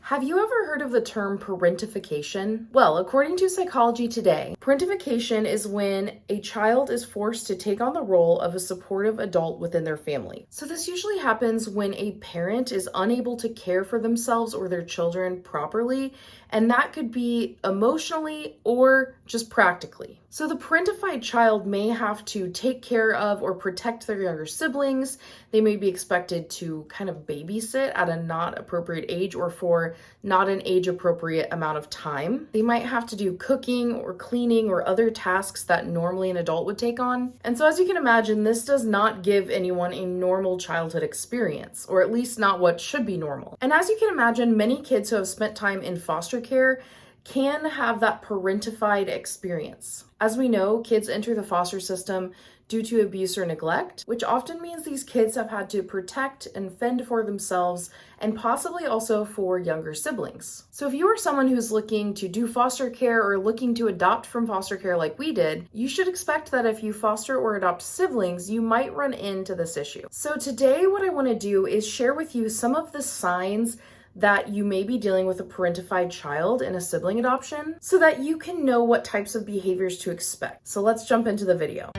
Have you ever heard of the term parentification? Well, according to Psychology Today, parentification is when a child is forced to take on the role of a supportive adult within their family. So this usually happens when a parent is unable to care for themselves or their children properly, and that could be emotionally or just practically. So the parentified child may have to take care of or protect their younger siblings. They may be expected to kind of babysit at a not appropriate age or for not an age appropriate amount of time. They might have to do cooking or cleaning or other tasks that normally an adult would take on. And so as you can imagine, this does not give anyone a normal childhood experience, or at least not what should be normal. And as you can imagine, many kids who have spent time in foster care can have that parentified experience. As we know, kids enter the foster system due to abuse or neglect, which often means these kids have had to protect and fend for themselves and possibly also for younger siblings. So if you are someone who's looking to do foster care or looking to adopt from foster care like we did, you should expect that if you foster or adopt siblings, you might run into this issue. So today what I want to do is share with you some of the signs that you may be dealing with a parentified child in a sibling adoption so that you can know what types of behaviors to expect. So let's jump into the video.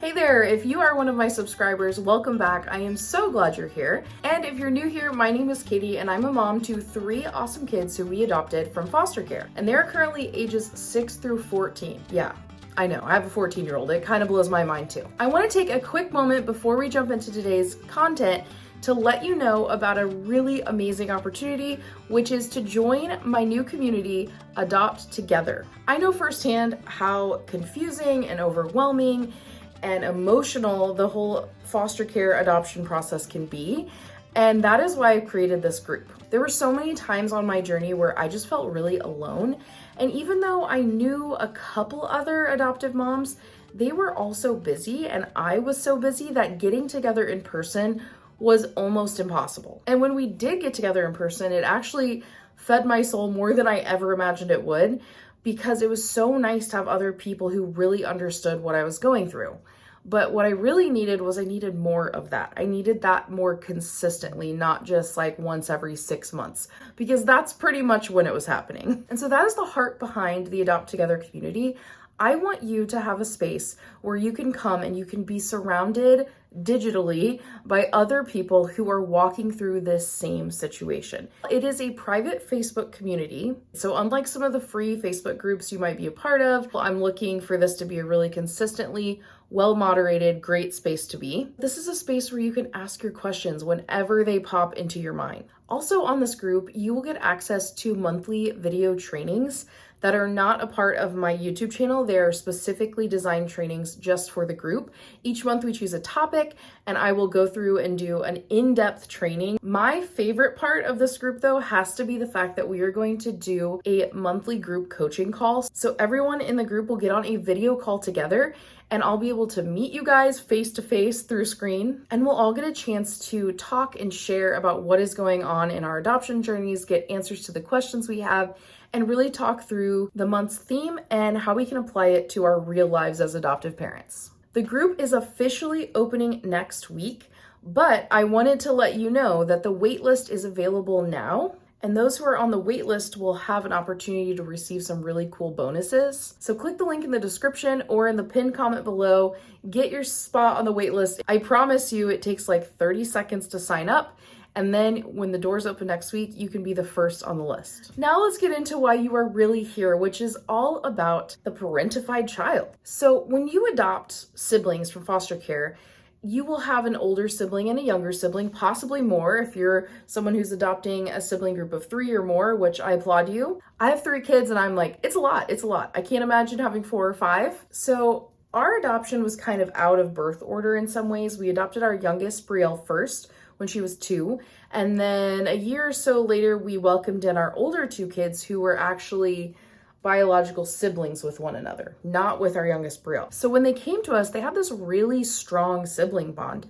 Hey there, if you are one of my subscribers, welcome back. I am so glad you're here. And if you're new here, my name is Katie and I'm a mom to 3 awesome kids who we adopted from foster care. And they're currently ages 6 through 14. Yeah. I know, I have a 14-year-old. It kind of blows my mind too. I want to take a quick moment before we jump into today's content to let you know about a really amazing opportunity, which is to join my new community, Adopt Together. I know firsthand how confusing and overwhelming and emotional the whole foster care adoption process can be. And that is why I created this group. There were so many times on my journey where I just felt really alone. And even though I knew a couple other adoptive moms, they were also busy and I was so busy that getting together in person was almost impossible. And when we did get together in person, it actually fed my soul more than I ever imagined it would, because it was so nice to have other people who really understood what I was going through. But what I really needed was I needed more of that. I needed that more consistently, not just like once every 6 months, because that's pretty much when it was happening. And so that is the heart behind the Adopt Together community. I want you to have a space where you can come and you can be surrounded digitally by other people who are walking through this same situation. It is a private Facebook community. So unlike some of the free Facebook groups you might be a part of, I'm looking for this to be a really consistently well-moderated, great space to be. This is a space where you can ask your questions whenever they pop into your mind. Also on this group, you will get access to monthly video trainings that are not a part of my YouTube channel. They are specifically designed trainings just for the group. Each month we choose a topic and I will go through and do an in-depth training. My favorite part of this group though has to be the fact that we are going to do a monthly group coaching call. So everyone in the group will get on a video call together and I'll be able to meet you guys face to face through screen, and we'll all get a chance to talk and share about what is going on in our adoption journeys, get answers to the questions we have, and really talk through the month's theme and how we can apply it to our real lives as adoptive parents. The group is officially opening next week, but I wanted to let you know that the waitlist is available now. And those who are on the wait list will have an opportunity to receive some really cool bonuses. So click the link in the description or in the pinned comment below, get your spot on the wait list. I promise you it takes like 30 seconds to sign up. And then when the doors open next week, you can be the first on the list. Now let's get into why you are really here, which is all about the parentified child. So when you adopt siblings from foster care, you will have an older sibling and a younger sibling, possibly more if you're someone who's adopting a sibling group of 3 or more, which I applaud you. I have 3 kids and I'm like, it's a lot. I can't imagine having 4 or 5. So our adoption was kind of out of birth order in some ways. We adopted our youngest, Brielle, first when she was 2. And then a year or so later, we welcomed in our older 2 kids who were actually biological siblings with one another, not with our youngest Brielle. So when they came to us, they had this really strong sibling bond.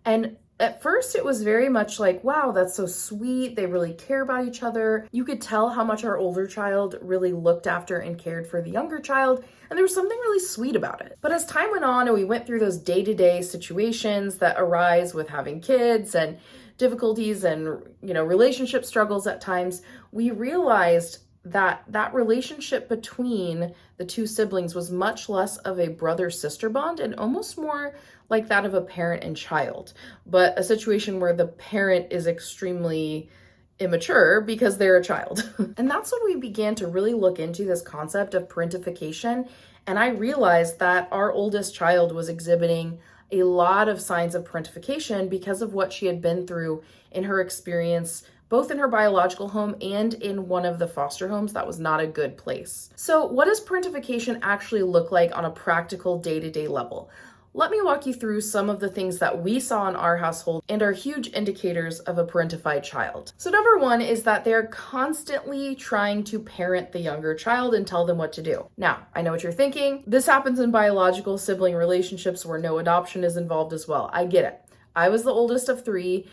And at first it was very much like, wow, that's so sweet. They really care about each other. You could tell how much our older child really looked after and cared for the younger child. And there was something really sweet about it. But as time went on and we went through those day-to-day situations that arise with having kids and difficulties and, relationship struggles at times, we realized that that relationship between the two siblings was much less of a brother-sister bond and almost more like that of a parent and child, but a situation where the parent is extremely immature because they're a child. And that's when we began to really look into this concept of parentification. And I realized that our oldest child was exhibiting a lot of signs of parentification because of what she had been through in her experience, both in her biological home and in one of the foster homes that was not a good place. So what does parentification actually look like on a practical day-to-day level? Let me walk you through some of the things that we saw in our household and are huge indicators of a parentified child. So number one is that they're constantly trying to parent the younger child and tell them what to do. Now, I know what you're thinking. This happens in biological sibling relationships where no adoption is involved as well. I get it. I was the oldest of three.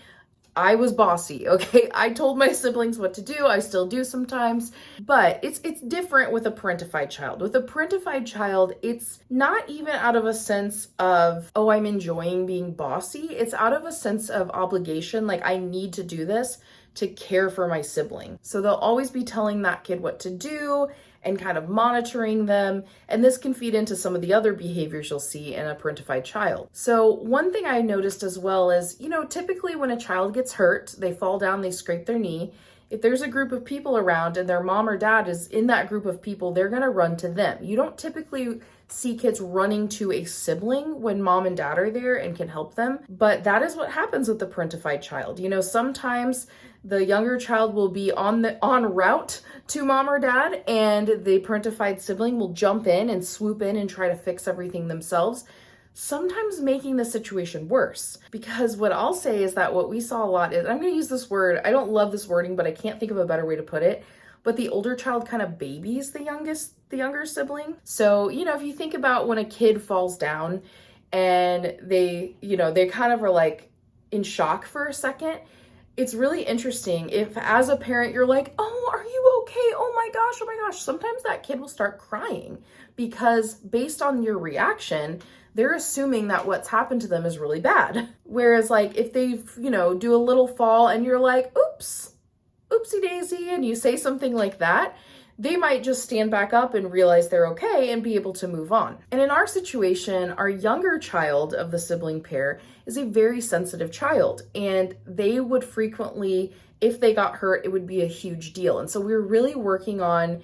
I was bossy, okay? I told my siblings what to do. I still do sometimes, but it's different with a parentified child. With a parentified child, it's not even out of a sense of, oh, I'm enjoying being bossy. It's out of a sense of obligation, like I need to do this to care for my sibling. So they'll always be telling that kid what to do and kind of monitoring them. And this can feed into some of the other behaviors you'll see in a parentified child. So one thing I noticed as well is, typically when a child gets hurt, they fall down, they scrape their knee. If there's a group of people around and their mom or dad is in that group of people, they're gonna run to them. You don't typically see kids running to a sibling when mom and dad are there and can help them, but that is what happens with the parentified child. Sometimes the younger child will be en route to mom or dad, and the parentified sibling will jump in and swoop in and try to fix everything themselves, sometimes making the situation worse. Because what I'll say is that what we saw a lot is, I'm going to use this word, I don't love this wording, but I can't think of a better way to put it, but the older child kind of babies the younger sibling. So, if you think about when a kid falls down and they kind of are like in shock for a second, it's really interesting if as a parent you're like, oh, are you okay? Oh my gosh. Sometimes that kid will start crying because based on your reaction, they're assuming that what's happened to them is really bad. Whereas like if they, do a little fall and you're like, oops, oopsie daisy, and you say something like that, they might just stand back up and realize they're okay and be able to move on. And in our situation, our younger child of the sibling pair is a very sensitive child, and they would frequently, if they got hurt, it would be a huge deal. And so we were really working on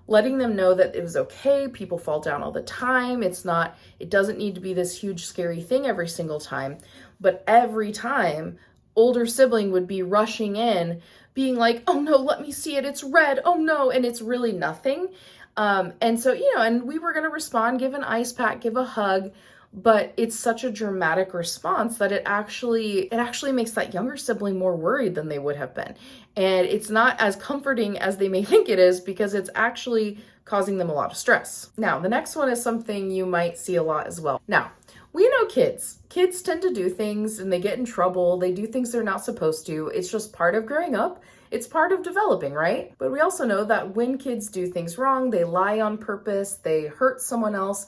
letting them know that it was okay. People fall down all the time. It doesn't need to be this huge scary thing every single time. But every time, older sibling would be rushing in, being like, oh no, let me see it, it's red, oh no, and it's really nothing. And so, and we were gonna respond, give an ice pack, give a hug, but it's such a dramatic response that it actually makes that younger sibling more worried than they would have been. And it's not as comforting as they may think it is because it's actually causing them a lot of stress. Now, the next one is something you might see a lot as well. Now, we know kids. Kids tend to do things and they get in trouble. They do things they're not supposed to. It's just part of growing up. It's part of developing, right? But we also know that when kids do things wrong, they lie on purpose, they hurt someone else,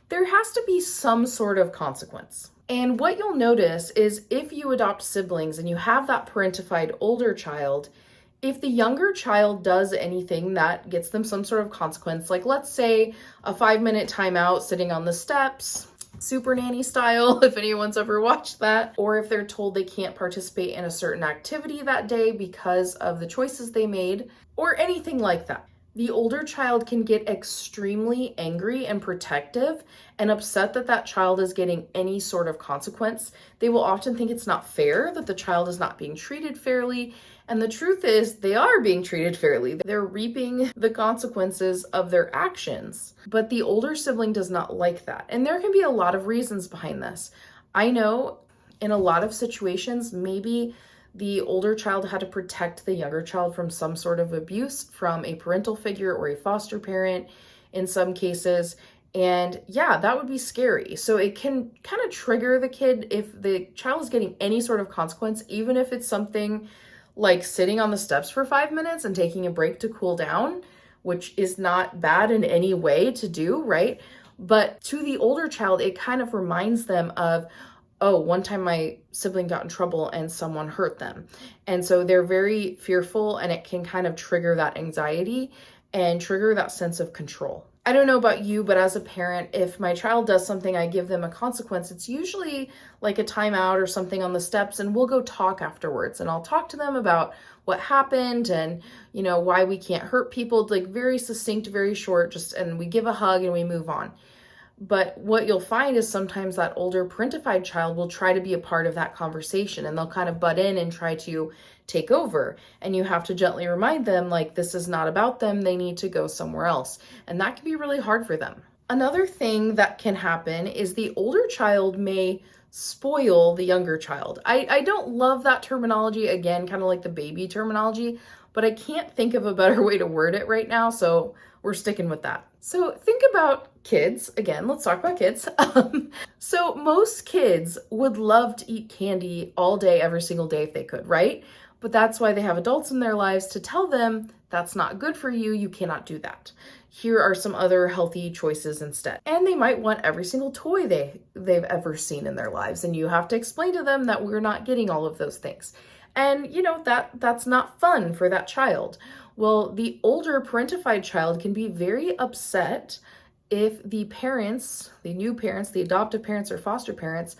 there has to be some sort of consequence. And what you'll notice is if you adopt siblings and you have that parentified older child, if the younger child does anything that gets them some sort of consequence, like let's say a 5-minute timeout sitting on the steps, Super Nanny style, if anyone's ever watched that, or if they're told they can't participate in a certain activity that day because of the choices they made, or anything like that. The older child can get extremely angry and protective and upset that that child is getting any sort of consequence. They will often think it's not fair, that the child is not being treated fairly. And the truth is they are being treated fairly. They're reaping the consequences of their actions. But the older sibling does not like that. And there can be a lot of reasons behind this. I know in a lot of situations, maybe the older child had to protect the younger child from some sort of abuse from a parental figure or a foster parent in some cases. And yeah, that would be scary. So it can kind of trigger the kid if the child is getting any sort of consequence, even if it's something like sitting on the steps for 5 minutes and taking a break to cool down, which is not bad in any way to do, right? But to the older child, it kind of reminds them of, oh, one time my sibling got in trouble and someone hurt them. And so they're very fearful, and it can kind of trigger that anxiety and trigger that sense of control. I don't know about you, but as a parent, if my child does something, I give them a consequence. It's usually like a timeout or something on the steps, and we'll go talk afterwards. And I'll talk to them about what happened and, why we can't hurt people, like very succinct, very short, and we give a hug and we move on. But what you'll find is sometimes that older parentified child will try to be a part of that conversation, and they'll kind of butt in and try to take over. And you have to gently remind them, like, this is not about them. They need to go somewhere else. And that can be really hard for them. Another thing that can happen is the older child may spoil the younger child. I don't love that terminology, again, kind of like the baby terminology, but I can't think of a better way to word it right now. So we're sticking with that. So think about kids. Again, let's talk about kids. So most kids would love to eat candy all day, every single day if they could, right? But that's why they have adults in their lives to tell them that's not good for you. You cannot do that. Here are some other healthy choices instead. And they might want every single toy they've ever seen in their lives. And you have to explain to them that we're not getting all of those things. And that's not fun for that child. Well, the older parentified child can be very upset if the parents, the new parents, the adoptive parents or foster parents,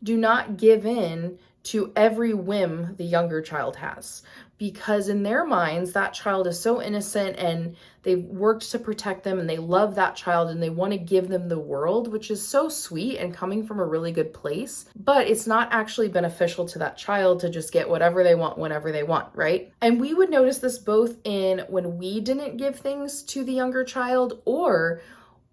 do not give in to every whim the younger child has. Because in their minds, that child is so innocent and they've worked to protect them and they love that child and they want to give them the world, which is so sweet and coming from a really good place. But it's not actually beneficial to that child to just get whatever they want whenever they want, right? And we would notice this both in when we didn't give things to the younger child or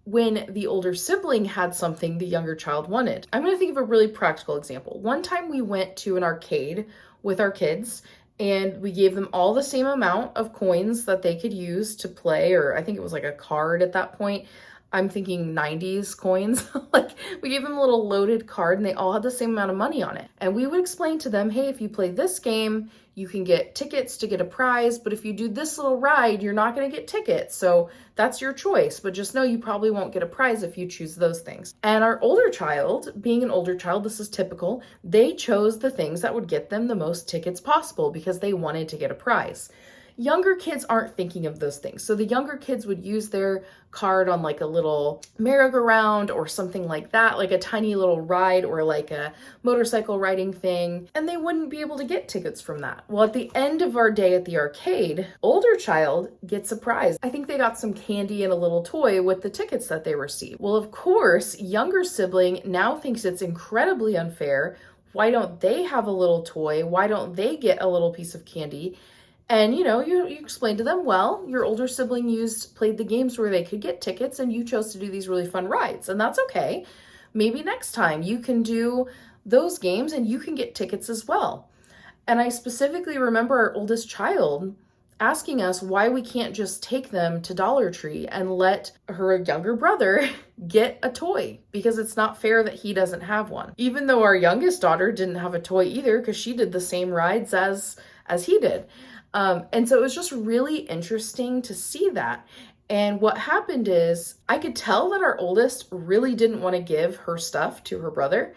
when the older sibling had something the younger child wanted. I'm going to think of a really practical example. One time we went to an arcade with our kids and we gave them all the same amount of coins that they could use to play, or I think it was like a card at that point. I'm thinking 90s coins. Like we gave them a little loaded card and they all had the same amount of money on it. And we would explain to them, hey, if you play this game, you can get tickets to get a prize, but if you do this little ride, you're not going to get tickets. So that's your choice, but just know you probably won't get a prize if you choose those things. And our older child, being an older child, this is typical, they chose the things that would get them the most tickets possible because they wanted to get a prize. Younger kids aren't thinking of those things. So the younger kids would use their card on like a little merry-go-round or something like that, like a tiny little ride or like a motorcycle riding thing, and they wouldn't be able to get tickets from that. Well, at the end of our day at the arcade, older child gets a prize. I think they got some candy and a little toy with the tickets that they received. Well, of course, younger sibling now thinks it's incredibly unfair. Why don't they have a little toy? Why don't they get a little piece of candy? And you explain to them, well, your older sibling played the games where they could get tickets and you chose to do these really fun rides, and that's okay. Maybe next time you can do those games and you can get tickets as well. And I specifically remember our oldest child asking us why we can't just take them to Dollar Tree and let her younger brother get a toy, because it's not fair that he doesn't have one. Even though our youngest daughter didn't have a toy either, because she did the same rides as he did. And so it was just really interesting to see that. And what happened is I could tell that our oldest really didn't want to give her stuff to her brother,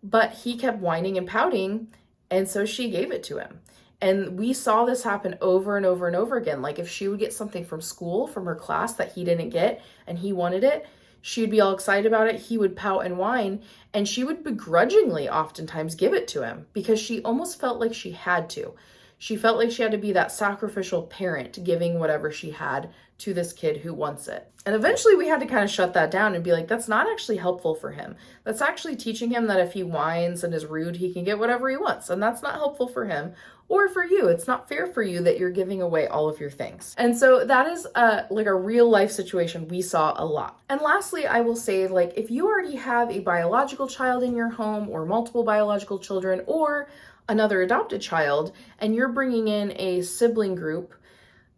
but he kept whining and pouting. And so she gave it to him. And we saw this happen over and over and over again. Like if she would get something from school, from her class that he didn't get and he wanted it, she'd be all excited about it. He would pout and whine, and she would begrudgingly oftentimes give it to him because she almost felt like she had to. She felt like she had to be that sacrificial parent giving whatever she had to this kid who wants it. And eventually we had to kind of shut that down and be like, that's not actually helpful for him. That's actually teaching him that if he whines and is rude, he can get whatever he wants. And that's not helpful for him or for you. It's not fair for you that you're giving away all of your things. And so that is like a real life situation we saw a lot. And lastly, I will say, like, if you already have a biological child in your home or multiple biological children or another adopted child, and you're bringing in a sibling group,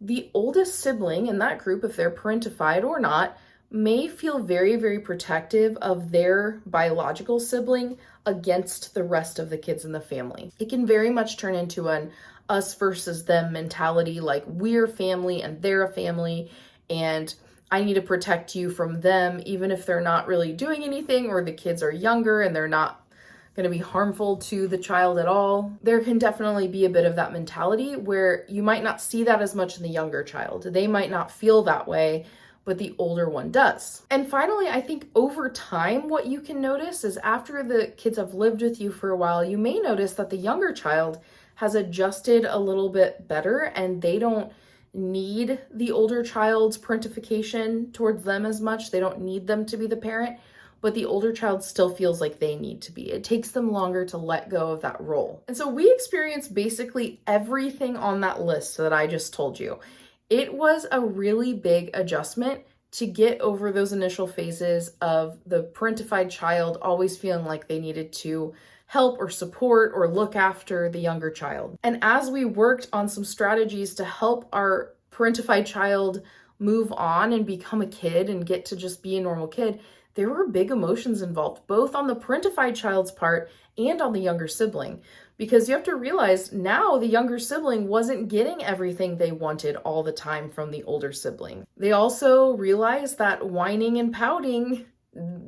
the oldest sibling in that group, if they're parentified or not, may feel very, very protective of their biological sibling against the rest of the kids in the family. It can very much turn into an us versus them mentality, like we're family and they're a family, and I need to protect you from them, even if they're not really doing anything or the kids are younger and they're not going to be harmful to the child at all. There can definitely be a bit of that mentality where you might not see that as much in the younger child. They might not feel that way, but the older one does. And finally, I think over time, what you can notice is after the kids have lived with you for a while, you may notice that the younger child has adjusted a little bit better and they don't need the older child's parentification towards them as much. They don't need them to be the parent, but the older child still feels like they need to be. It takes them longer to let go of that role. And so we experienced basically everything on that list that I just told you. It was a really big adjustment to get over those initial phases of the parentified child always feeling like they needed to help or support or look after the younger child. And as we worked on some strategies to help our parentified child move on and become a kid and get to just be a normal kid, there were big emotions involved, both on the parentified child's part and on the younger sibling. Because you have to realize now the younger sibling wasn't getting everything they wanted all the time from the older sibling. They also realized that whining and pouting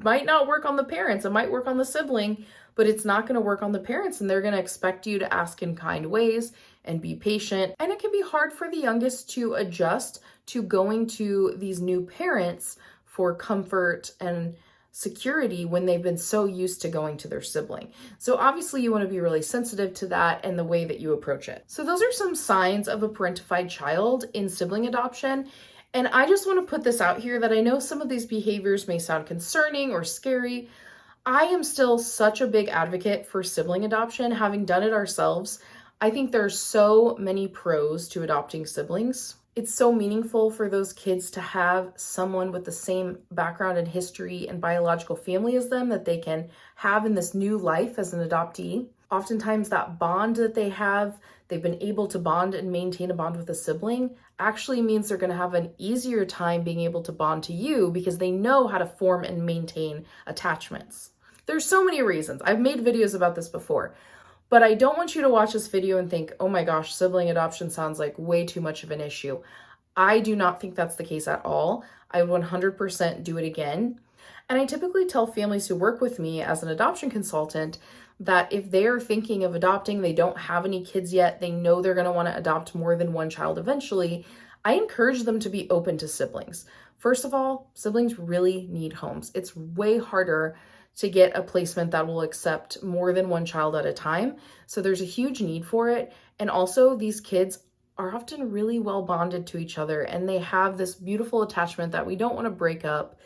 might not work on the parents. It might work on the sibling, but it's not going to work on the parents, and they're going to expect you to ask in kind ways and be patient. And it can be hard for the youngest to adjust to going to these new parents for comfort and security when they've been so used to going to their sibling. So obviously you want to be really sensitive to that and the way that you approach it. So those are some signs of a parentified child in sibling adoption. And I just want to put this out here that I know some of these behaviors may sound concerning or scary. I am still such a big advocate for sibling adoption, having done it ourselves. I think there's so many pros to adopting siblings. It's so meaningful for those kids to have someone with the same background and history and biological family as them that they can have in this new life as an adoptee. Oftentimes that bond that they've been able to bond and maintain a bond with a sibling, actually means they're going to have an easier time being able to bond to you because they know how to form and maintain attachments. There's so many reasons. I've made videos about this before. But I don't want you to watch this video and think, oh my gosh, sibling adoption sounds like way too much of an issue. I do not think that's the case at all. I would 100% do it again. And I typically tell families who work with me as an adoption consultant that if they are thinking of adopting, they don't have any kids yet, they know they're going to want to adopt more than one child eventually, I encourage them to be open to siblings. First of all, siblings really need homes. It's way harder to get a placement that will accept more than one child at a time. So there's a huge need for it. And also these kids are often really well bonded to each other and they have this beautiful attachment that we don't want to break up.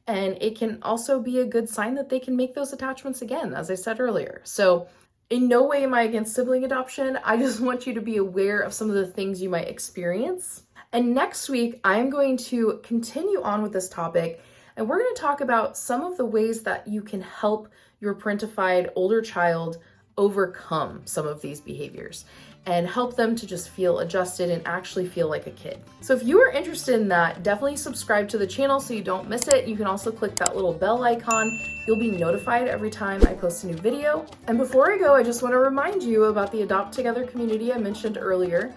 And it can also be a good sign that they can make those attachments again, as I said earlier. So in no way am I against sibling adoption. I just want you to be aware of some of the things you might experience. And next week, I'm going to continue on with this topic. And we're going to talk about some of the ways that you can help your parentified older child overcome some of these behaviors and help them to just feel adjusted and actually feel like a kid. So if you are interested in that, definitely subscribe to the channel so you don't miss it. You can also click that little bell icon. You'll be notified every time I post a new video. And before I go, I just want to remind you about the Adopt Together community I mentioned earlier.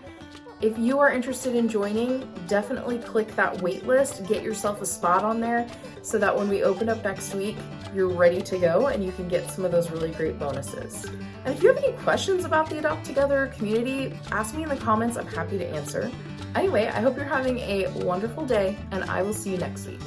If you are interested in joining, definitely click that wait list, get yourself a spot on there so that when we open up next week, you're ready to go and you can get some of those really great bonuses. And if you have any questions about the Adopt Together community, ask me in the comments. I'm happy to answer. Anyway, I hope you're having a wonderful day and I will see you next week.